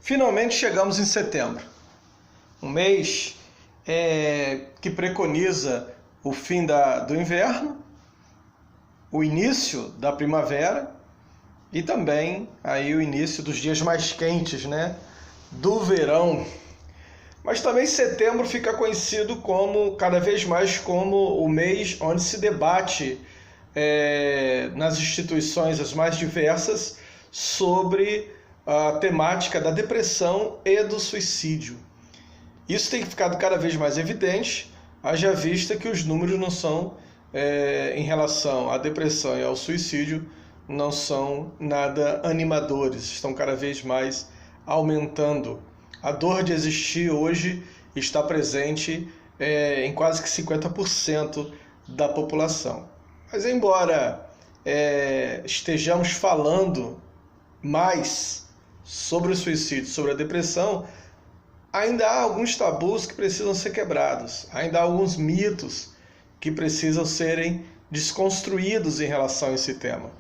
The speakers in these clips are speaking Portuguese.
Finalmente chegamos em setembro, um mês que preconiza o fim do inverno, o início da primavera e também aí o início dos dias mais quentes, né, do verão. Mas também setembro fica conhecido cada vez mais como o mês onde se debate nas instituições as mais diversas sobre a temática da depressão e do suicídio. Isso tem ficado cada vez mais evidente, haja vista que os números não são, em relação à depressão e ao suicídio, não são nada animadores, estão cada vez mais aumentando. A dor de existir hoje está presente em quase que 50% da população. Mas embora estejamos falando mais sobre o suicídio, sobre a depressão, ainda há alguns tabus que precisam ser quebrados, ainda há alguns mitos que precisam serem desconstruídos em relação a esse tema.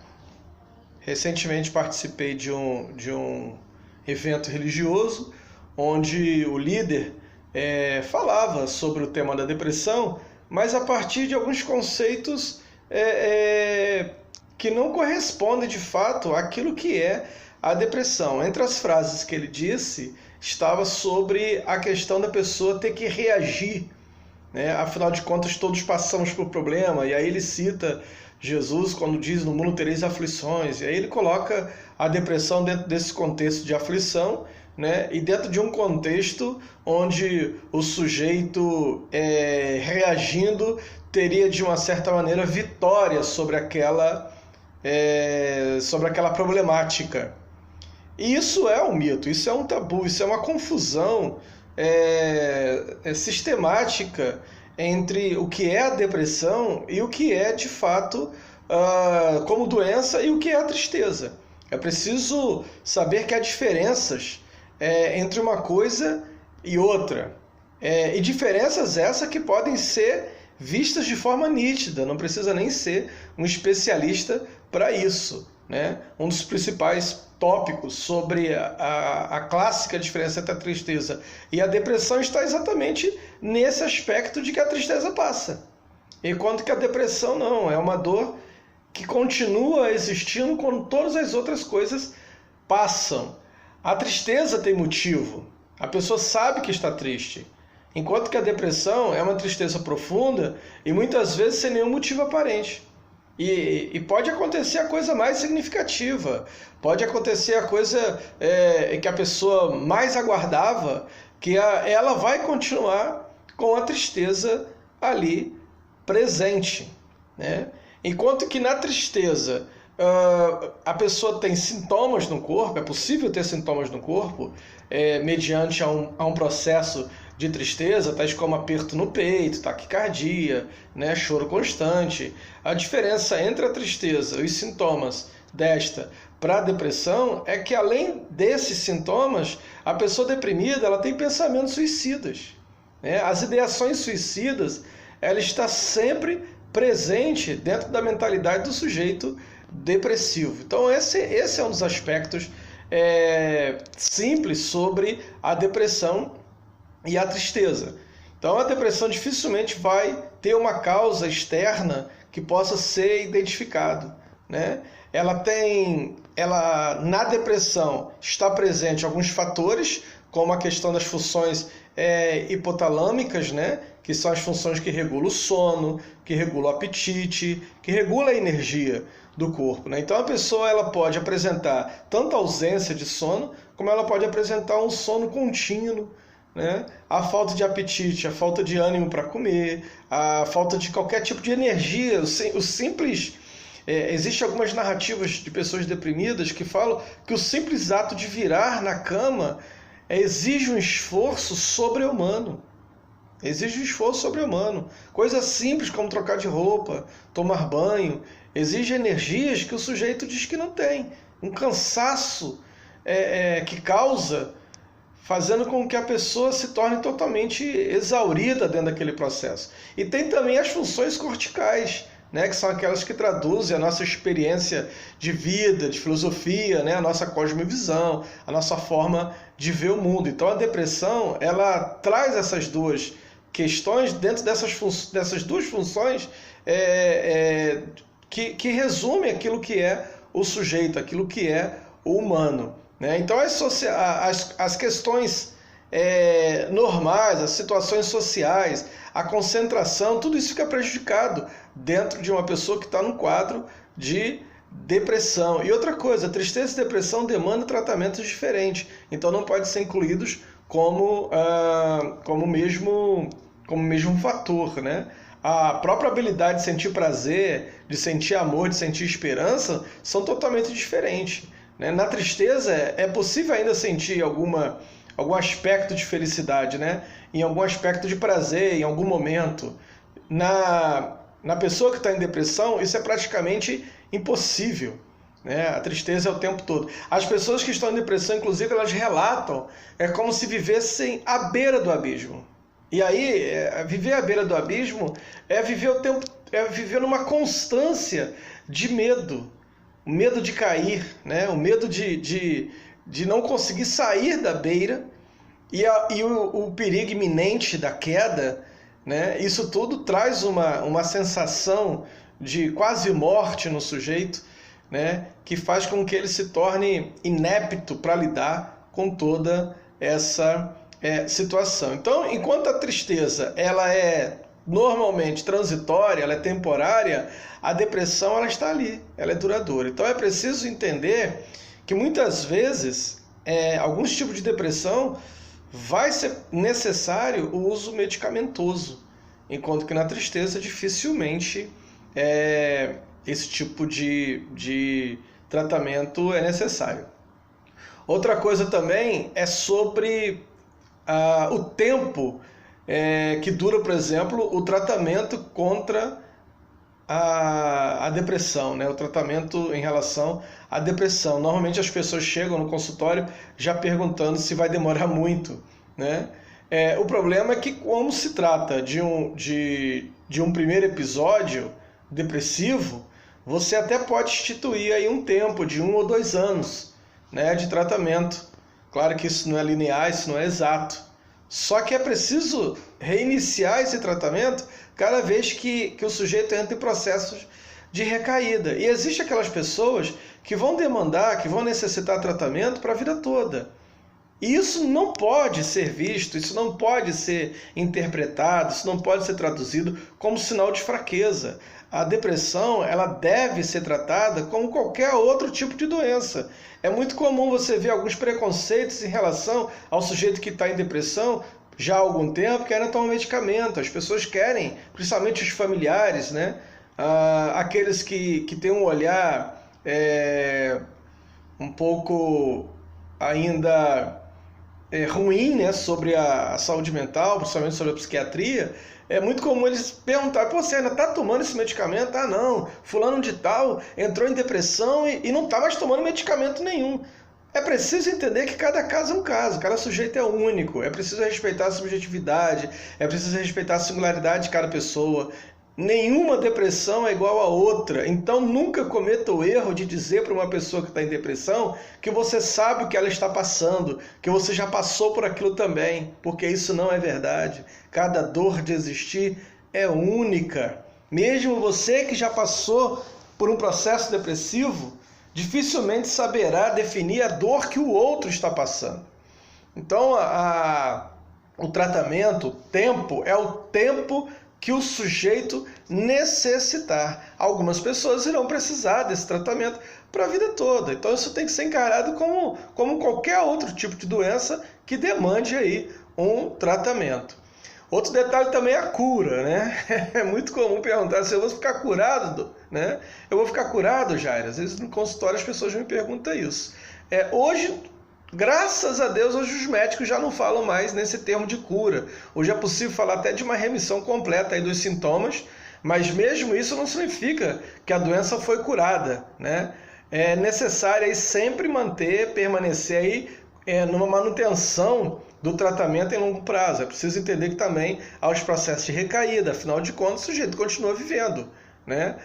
Recentemente participei de um evento religioso onde o líder falava sobre o tema da depressão, mas a partir de alguns conceitos que não correspondem de fato àquilo que é a depressão. Entre as frases que ele disse, estava sobre a questão da pessoa ter que reagir, né? Afinal de contas, todos passamos por problema, e aí ele cita Jesus quando diz: no mundo tereis aflições, e aí ele coloca a depressão dentro desse contexto de aflição, né? E dentro de um contexto onde o sujeito reagindo teria de uma certa maneira vitória sobre aquela problemática. E isso é um mito, isso é um tabu, isso é uma confusão sistemática entre o que é a depressão e o que é de fato como doença e o que é a tristeza. É preciso saber que há diferenças entre uma coisa e outra. E diferenças essas que podem ser vistas de forma nítida, não precisa nem ser um especialista para isso, né? Um dos principais tópicos sobre a clássica diferença entre a tristeza e a depressão está exatamente nesse aspecto de que a tristeza passa, enquanto que a depressão não, é uma dor que continua existindo quando todas as outras coisas passam. A tristeza tem motivo, a pessoa sabe que está triste, enquanto que a depressão é uma tristeza profunda e muitas vezes sem nenhum motivo aparente. E pode acontecer a coisa mais significativa, pode acontecer a coisa que a pessoa mais aguardava, que ela vai continuar com a tristeza ali presente, né? Enquanto que na tristeza a pessoa tem sintomas no corpo, é possível ter sintomas no corpo mediante a um processo de tristeza, tais como aperto no peito, taquicardia, né, choro constante. A diferença entre a tristeza e os sintomas desta para a depressão é que, além desses sintomas, a pessoa deprimida ela tem pensamentos suicidas, né? As ideações suicidas ela está sempre presente dentro da mentalidade do sujeito depressivo. Então esse é um dos aspectos simples sobre a depressão e a tristeza. Então a depressão dificilmente vai ter uma causa externa que possa ser identificado, né? Na depressão está presente alguns fatores, como a questão das funções hipotalâmicas, né? Que são as funções que regulam o sono, que regulam o apetite, que regulam a energia do corpo, né? Então a pessoa ela pode apresentar tanto ausência de sono, como ela pode apresentar um sono contínuo, né? A falta de apetite, a falta de ânimo para comer, a falta de qualquer tipo de energia, o simples... Existem algumas narrativas de pessoas deprimidas que falam que o simples ato de virar na cama exige um esforço sobre-humano. Exige um esforço sobre-humano. Coisas simples como trocar de roupa, tomar banho, exige energias que o sujeito diz que não tem. Um cansaço que causa, fazendo com que a pessoa se torne totalmente exaurida dentro daquele processo. E tem também as funções corticais, né, que são aquelas que traduzem a nossa experiência de vida, de filosofia, né, a nossa cosmovisão, a nossa forma de ver o mundo. Então a depressão, ela traz essas duas questões dentro dessas duas funções que resume aquilo que é o sujeito, aquilo que é o humano, né? Então as questões normais, as situações sociais, a concentração, tudo isso fica prejudicado dentro de uma pessoa que está num quadro de depressão. E outra coisa, tristeza e depressão demandam tratamentos diferentes, então não podem ser incluídos como mesmo fator, né? A própria habilidade de sentir prazer, de sentir amor, de sentir esperança, são totalmente diferentes, né? Na tristeza é possível ainda sentir algum aspecto de felicidade, né? Em algum aspecto de prazer, em algum momento. Na pessoa que está em depressão, isso é praticamente impossível, né? A tristeza é o tempo todo. As pessoas que estão em depressão, inclusive, elas relatam, é como se vivessem à beira do abismo. E aí, viver à beira do abismo é viver numa constância de medo. O medo de cair, né? O medo de não conseguir sair da beira e o perigo iminente da queda, né? Isso tudo traz uma sensação de quase morte no sujeito, né? Que faz com que ele se torne inepto para lidar com toda essa situação. Então, enquanto a tristeza ela é normalmente transitória, ela é temporária, a depressão ela está ali, ela é duradoura. Então é preciso entender que muitas vezes alguns tipos de depressão vai ser necessário o uso medicamentoso, enquanto que na tristeza dificilmente esse tipo de tratamento é necessário. Outra coisa também é sobre o tempo que dura, por exemplo, o tratamento contra a depressão, né? O tratamento em relação à depressão. Normalmente as pessoas chegam no consultório já perguntando se vai demorar muito, né? O problema é que, como se trata de um primeiro episódio depressivo, você até pode instituir aí um tempo de 1 ou 2 anos, né, de tratamento. Claro que isso não é linear, isso não é exato. Só que é preciso reiniciar esse tratamento cada vez que o sujeito entra em processos de recaída. E existem aquelas pessoas que vão demandar, que vão necessitar tratamento para a vida toda. E isso não pode ser visto, isso não pode ser interpretado, isso não pode ser traduzido como sinal de fraqueza. A depressão, ela deve ser tratada como qualquer outro tipo de doença. É muito comum você ver alguns preconceitos em relação ao sujeito que está em depressão já há algum tempo, querem tomar medicamento. As pessoas querem, principalmente os familiares, né? Aqueles que têm um olhar um pouco ainda ruim, né, sobre a saúde mental, principalmente sobre a psiquiatria. É muito comum eles perguntarem: pô, você ainda está tomando esse medicamento? Ah, não, fulano de tal entrou em depressão e não está mais tomando medicamento nenhum. É preciso entender que cada caso é um caso, cada sujeito é único, é preciso respeitar a subjetividade, é preciso respeitar a singularidade de cada pessoa. Nenhuma depressão é igual a outra, então nunca cometa o erro de dizer para uma pessoa que está em depressão que você sabe o que ela está passando, que você já passou por aquilo também, porque isso não é verdade. Cada dor de existir é única. Mesmo você que já passou por um processo depressivo, dificilmente saberá definir a dor que o outro está passando. Então, o tratamento, o tempo, é o tempo que o sujeito necessitar. Algumas pessoas irão precisar desse tratamento para a vida toda. Então isso tem que ser encarado como qualquer outro tipo de doença que demande aí um tratamento. Outro detalhe também é a cura, né? É muito comum perguntar se eu vou ficar curado, né? Eu vou ficar curado, Jair? Às vezes no consultório as pessoas me perguntam isso. Hoje, graças a Deus, hoje os médicos já não falam mais nesse termo de cura. Hoje é possível falar até de uma remissão completa aí dos sintomas, mas mesmo isso não significa que a doença foi curada, né? É necessário aí sempre permanecer aí numa manutenção do tratamento em longo prazo. É preciso entender que também há os processos de recaída, afinal de contas o sujeito continua vivendo, né?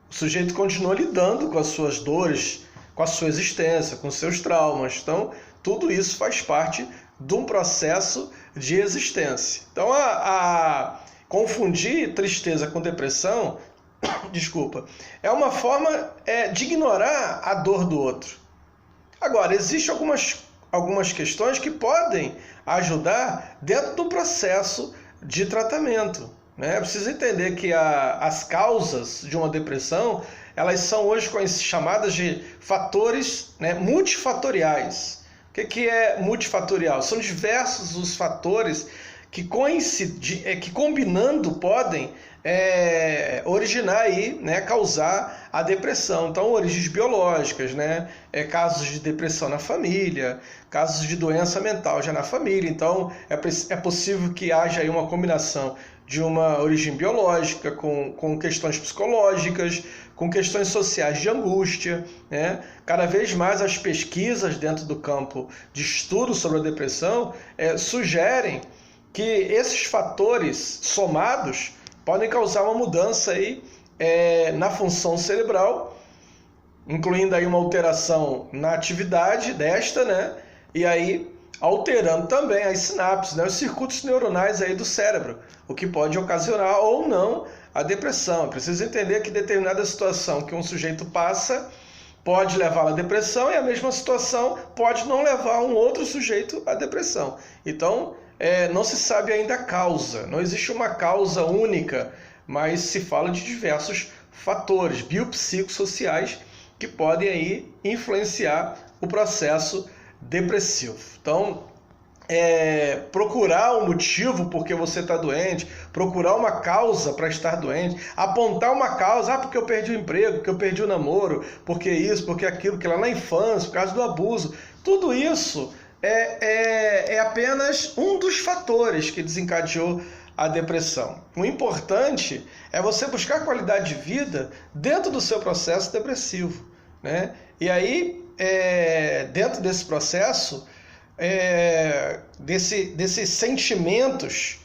O sujeito continua lidando com as suas dores, com a sua existência, com seus traumas. Então, tudo isso faz parte de um processo de existência. Então, confundir tristeza com depressão, desculpa, é uma forma de ignorar a dor do outro. Agora, existem algumas questões que podem ajudar dentro do processo de tratamento, né? É preciso entender que as causas de uma depressão, elas são hoje chamadas de fatores, né, multifatoriais. O que é multifatorial? São diversos os fatores que combinando podem originar aí, né, causar a depressão. Então, origens biológicas, né, casos de depressão na família, casos de doença mental já na família. Então, é possível que haja aí uma combinação de uma origem biológica com questões psicológicas, com questões sociais de angústia, né? Cada vez mais as pesquisas dentro do campo de estudo sobre a depressão sugerem que esses fatores somados podem causar uma mudança aí, na função cerebral, incluindo aí uma alteração na atividade desta, né? E aí alterando também as sinapses, né? Os circuitos neuronais aí do cérebro, o que pode ocasionar ou não a depressão. Precisa entender que determinada situação que um sujeito passa pode levá-lo à depressão e a mesma situação pode não levar um outro sujeito à depressão. Então, não se sabe ainda a causa, não existe uma causa única, mas se fala de diversos fatores biopsicossociais que podem aí influenciar o processo depressivo. Então, procurar um motivo porque você está doente, procurar uma causa para estar doente, apontar uma causa, porque eu perdi o emprego, porque eu perdi o namoro, porque isso, porque aquilo, que lá na infância, por causa do abuso, tudo isso é apenas um dos fatores que desencadeou a depressão. O importante é você buscar qualidade de vida dentro do seu processo depressivo, né? E aí, dentro desse processo, desses sentimentos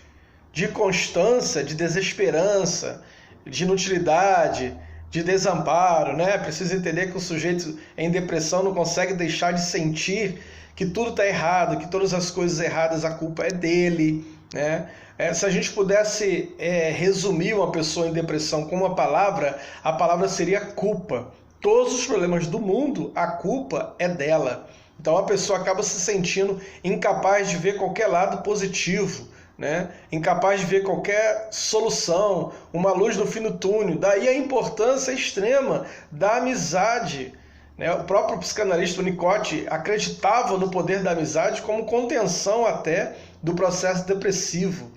de constância, de desesperança, de inutilidade, de desamparo, né? Precisa entender que o sujeito em depressão não consegue deixar de sentir que tudo está errado, que todas as coisas erradas, a culpa é dele, né? Se a gente pudesse resumir uma pessoa em depressão com uma palavra, a palavra seria culpa. Todos os problemas do mundo, a culpa é dela. Então a pessoa acaba se sentindo incapaz de ver qualquer lado positivo, né? Incapaz de ver qualquer solução, uma luz no fim do túnel. Daí a importância extrema da amizade, né? O próprio psicanalista Winnicott acreditava no poder da amizade como contenção até do processo depressivo.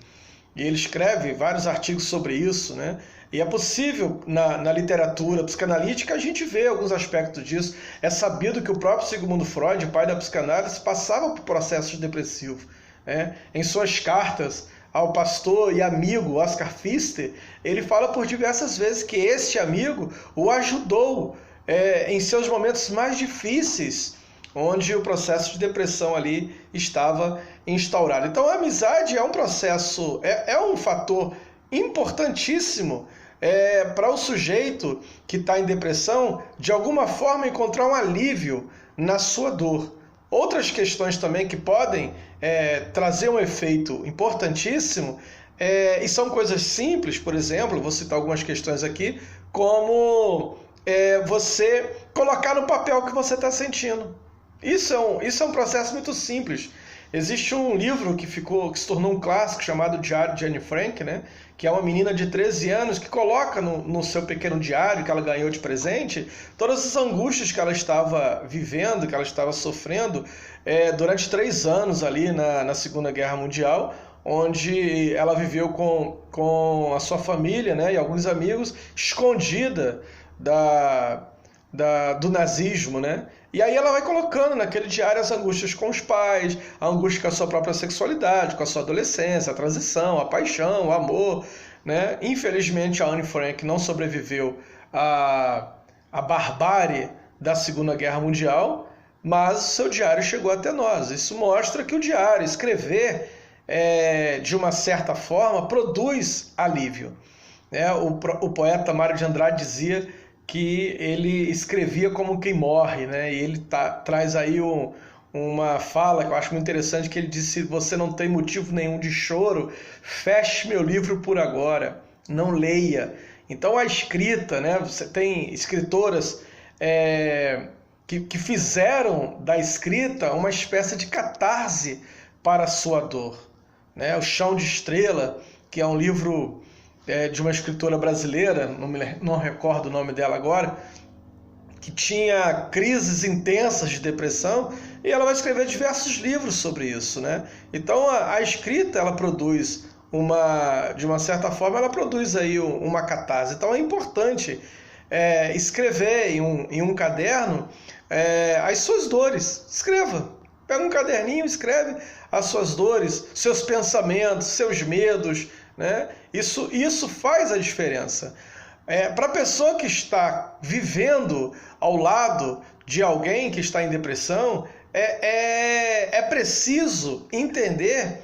E ele escreve vários artigos sobre isso, né? E é possível, na literatura psicanalítica, a gente vê alguns aspectos disso. É sabido que o próprio Sigmund Freud, pai da psicanálise, passava por processos depressivos, né? Em suas cartas ao pastor e amigo Oscar Pfister, ele fala por diversas vezes que este amigo o ajudou em seus momentos mais difíceis, onde o processo de depressão ali estava instaurado. Então a amizade é um processo, é um fator importantíssimo para o sujeito que está em depressão, de alguma forma, encontrar um alívio na sua dor. Outras questões também que podem trazer um efeito importantíssimo, e são coisas simples, por exemplo, vou citar algumas questões aqui, como você colocar no papel o que você está sentindo. Isso é um processo muito simples. Existe um livro que se tornou um clássico chamado Diário de Anne Frank, né? Que é uma menina de 13 anos que coloca no seu pequeno diário que ela ganhou de presente todas as angústias que ela estava vivendo, que ela estava sofrendo durante 3 anos ali na Segunda Guerra Mundial, onde ela viveu com a sua família, né, e alguns amigos, escondida do nazismo, né? E aí ela vai colocando naquele diário as angústias com os pais, a angústia com a sua própria sexualidade, com a sua adolescência, a transição, a paixão, o amor, né? Infelizmente a Anne Frank não sobreviveu à barbárie da Segunda Guerra Mundial, mas o seu diário chegou até nós. Isso mostra que o diário, escrever de uma certa forma, produz alívio. né? O poeta Mário de Andrade dizia que ele escrevia como quem morre, né? E ele traz aí uma fala que eu acho muito interessante, que ele disse: você não tem motivo nenhum de choro, feche meu livro por agora, não leia. Então a escrita, né? Você tem escritoras que fizeram da escrita uma espécie de catarse para a sua dor, né? O Chão de Estrela, que é um livro de uma escritora brasileira, não recordo o nome dela agora, que tinha crises intensas de depressão, e ela vai escrever diversos livros sobre isso, né? Então a escrita, ela produz de uma certa forma, ela produz aí uma catarse. Então é importante escrever em um caderno as suas dores. Escreva. Pega um caderninho, escreve as suas dores, seus pensamentos, seus medos, né? Isso faz a diferença. Para a pessoa que está vivendo ao lado de alguém que está em depressão, é preciso entender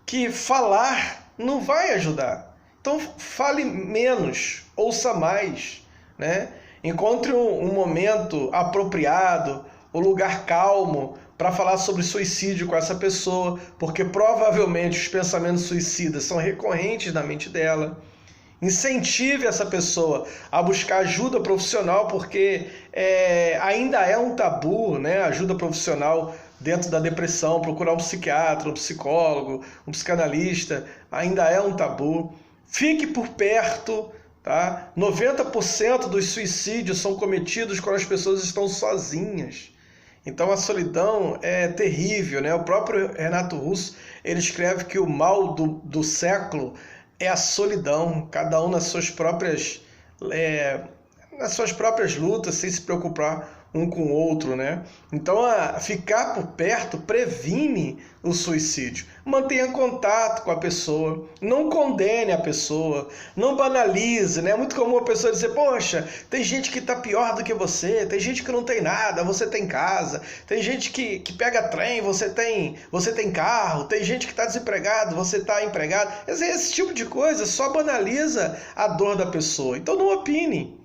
que falar não vai ajudar. Então fale menos, ouça mais, né? Encontre um momento apropriado, um lugar calmo para falar sobre suicídio com essa pessoa, porque provavelmente os pensamentos suicidas são recorrentes na mente dela. Incentive essa pessoa a buscar ajuda profissional, porque ainda é um tabu, né? Ajuda profissional dentro da depressão, procurar um psiquiatra, um psicólogo, um psicanalista, ainda é um tabu. Fique por perto, tá? 90% dos suicídios são cometidos quando as pessoas estão sozinhas. Então a solidão é terrível, né? O próprio Renato Russo, ele escreve que o mal do século é a solidão, cada um nas suas próprias lutas, sem se preocupar um com o outro, né? Então, ficar por perto previne o suicídio. Mantenha contato com a pessoa, não condene a pessoa, não banalize, né? É muito comum a pessoa dizer: poxa, tem gente que está pior do que você, tem gente que não tem nada, você tem casa, tem gente que pega trem, você tem carro, tem gente que está desempregado, você está empregado. Esse tipo de coisa só banaliza a dor da pessoa. Então não opine,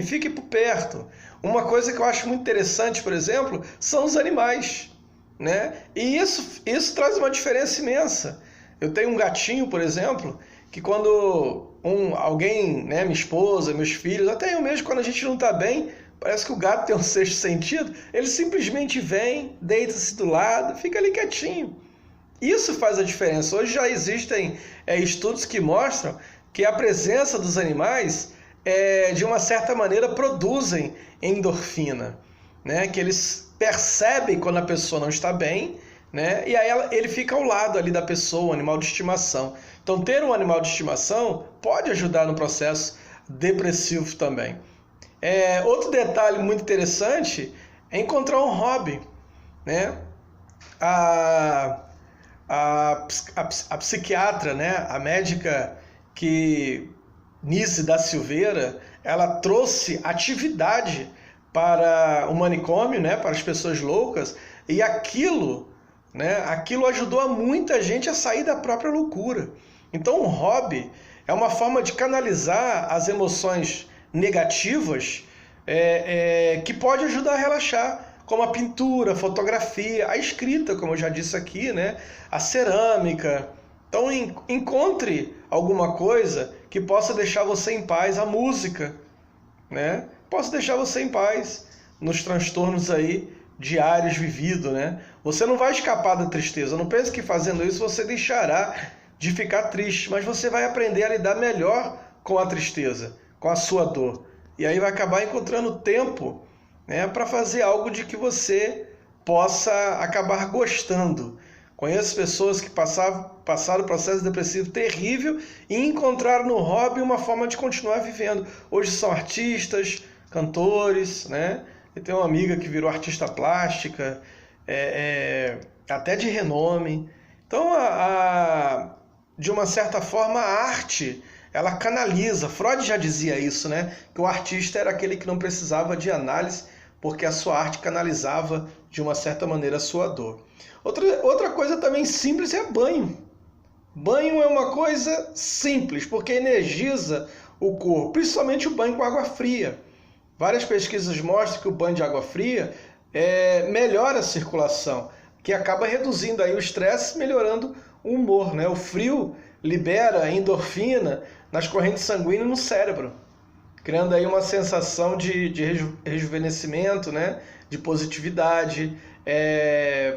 fique por perto. Uma coisa que eu acho muito interessante, por exemplo, são os animais, né? E isso traz uma diferença imensa. Eu tenho um gatinho, por exemplo, que quando alguém, né, minha esposa, meus filhos, até eu mesmo, quando a gente não está bem, parece que o gato tem um sexto sentido, ele simplesmente vem, deita-se do lado, fica ali quietinho. Isso faz a diferença. Hoje já existem estudos que mostram que a presença dos animais de uma certa maneira produzem endorfina, né? Que eles percebem quando a pessoa não está bem, né? E aí ele fica ao lado ali da pessoa, um animal de estimação. Então ter um animal de estimação pode ajudar no processo depressivo também. Outro detalhe muito interessante é encontrar um hobby, né? A psiquiatra, né? A médica Nice da Silveira, ela trouxe atividade para o manicômio, né, para as pessoas loucas, e aquilo ajudou a muita gente a sair da própria loucura. Então o hobby é uma forma de canalizar as emoções negativas que pode ajudar a relaxar, como a pintura, a fotografia, a escrita, como eu já disse aqui, né, a cerâmica. Então encontre alguma coisa que possa deixar você em paz, a música, né? Possa deixar você em paz nos transtornos aí diários vividos, né? Você não vai escapar da tristeza. Não pense que fazendo isso você deixará de ficar triste, mas você vai aprender a lidar melhor com a tristeza, com a sua dor. E aí vai acabar encontrando tempo, né, para fazer algo de que você possa acabar gostando. Conheço pessoas que passaram um processo depressivo terrível e encontraram no hobby uma forma de continuar vivendo. Hoje são artistas, cantores, né? Eu tenho uma amiga que virou artista plástica, até de renome. Então, de uma certa forma, a arte, ela canaliza. Freud já dizia isso, né? Que o artista era aquele que não precisava de análise, porque a sua arte canalizava, de uma certa maneira, a sua dor. Outra coisa também simples é banho. Banho é uma coisa simples, porque energiza o corpo, principalmente o banho com água fria. Várias pesquisas mostram que o banho de água fria melhora a circulação, que acaba reduzindo aí o estresse, melhorando o humor, né? O frio libera endorfina nas correntes sanguíneas no cérebro, criando aí uma sensação de rejuvenescimento, né? De positividade.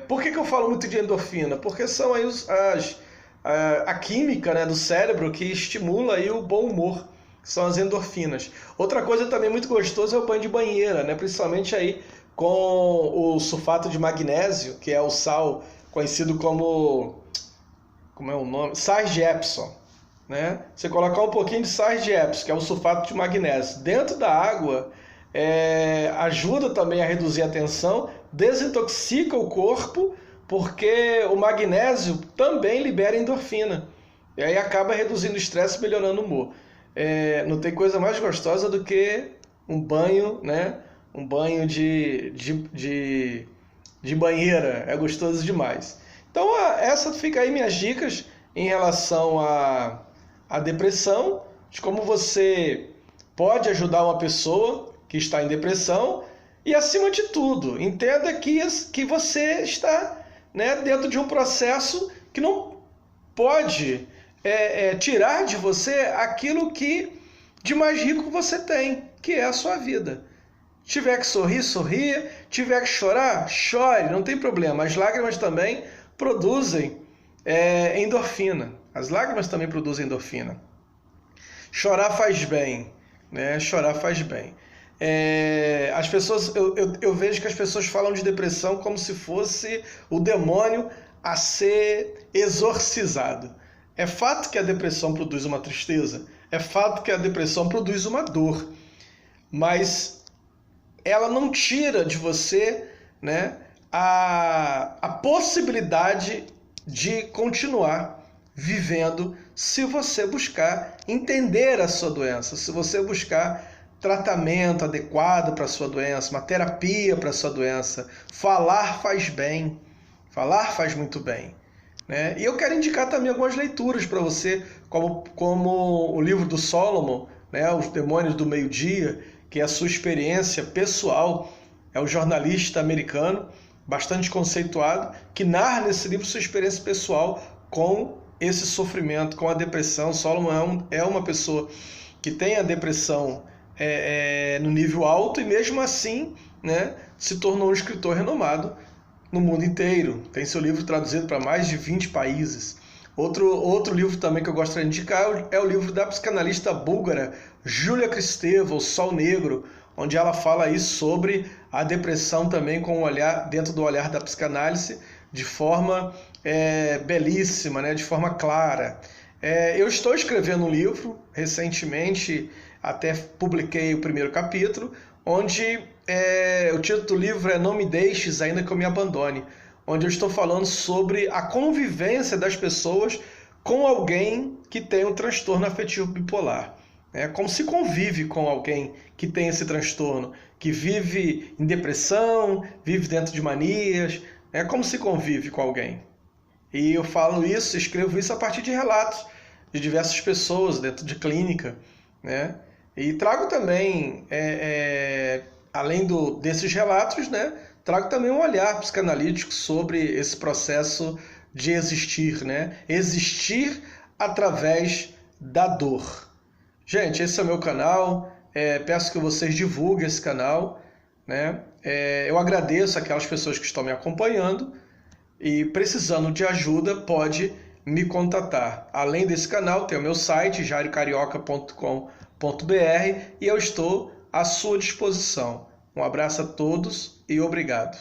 Por que eu falo muito de endorfina? Porque são aí a química, né, do cérebro que estimula aí o bom humor, que são as endorfinas. Outra coisa também muito gostosa é o banho de banheira, né? Principalmente aí com o sulfato de magnésio, que é o sal conhecido como é o nome? Sais de Epsom, né? Você colocar um pouquinho de sais de Epsom, que é o sulfato de magnésio, dentro da água, ajuda também a reduzir a tensão, desintoxica o corpo, porque o magnésio também libera endorfina. E aí acaba reduzindo o estresse e melhorando o humor. Não tem coisa mais gostosa do que um banho, né? Um banho de banheira. É gostoso demais. Então, essa fica aí minhas dicas em relação à depressão, de como você pode ajudar uma pessoa que está em depressão e, acima de tudo, entenda que você está, né, dentro de um processo que não pode tirar de você aquilo que de mais rico você tem, que é a sua vida. Tiver que sorrir, sorria. Tiver que chorar, chore, não tem problema. As lágrimas também produzem endorfina. As lágrimas também produzem endorfina. Chorar faz bem, né? Chorar faz bem. As pessoas, eu vejo que as pessoas falam de depressão como se fosse o demônio a ser exorcizado. É fato que a depressão produz uma tristeza, é fato que a depressão produz uma dor, mas ela não tira de você, né, a possibilidade de continuar vivendo se você buscar entender a sua doença, se você buscar tratamento adequado para a sua doença, uma terapia para a sua doença. Falar faz bem, falar faz muito bem, né? E eu quero indicar também algumas leituras para você, como o livro do Solomon, né, Os Demônios do Meio-Dia, que é a sua experiência pessoal. É um jornalista americano, bastante conceituado, que narra nesse livro sua experiência pessoal com esse sofrimento, com a depressão. Solomon é uma pessoa que tem a depressão no nível alto e mesmo assim, né, se tornou um escritor renomado no mundo inteiro. Tem seu livro traduzido para mais de 20 países. Outro livro também que eu gostaria de indicar é o livro da psicanalista búlgara Júlia Kristeva, O Sol Negro, onde ela fala aí sobre a depressão também com um olhar, dentro do olhar da psicanálise, de forma belíssima, né, de forma clara. Eu estou escrevendo um livro, recentemente até publiquei o primeiro capítulo, onde o título do livro é Não Me Deixes Ainda Que Eu Me Abandone, onde eu estou falando sobre a convivência das pessoas com alguém que tem um transtorno afetivo bipolar. Como se convive com alguém que tem esse transtorno, que vive em depressão, vive dentro de manias, como se convive com alguém. E eu falo isso, escrevo isso a partir de relatos de diversas pessoas dentro de clínica, né? E trago também, além desses relatos, né, trago também um olhar psicanalítico sobre esse processo de existir, né? Existir através da dor. Gente, esse é o meu canal, peço que vocês divulguem esse canal, né? Eu agradeço aquelas pessoas que estão me acompanhando e precisando de ajuda pode me contatar. Além desse canal, tem o meu site, jairocarioca.com.br, e eu estou à sua disposição. Um abraço a todos e obrigado.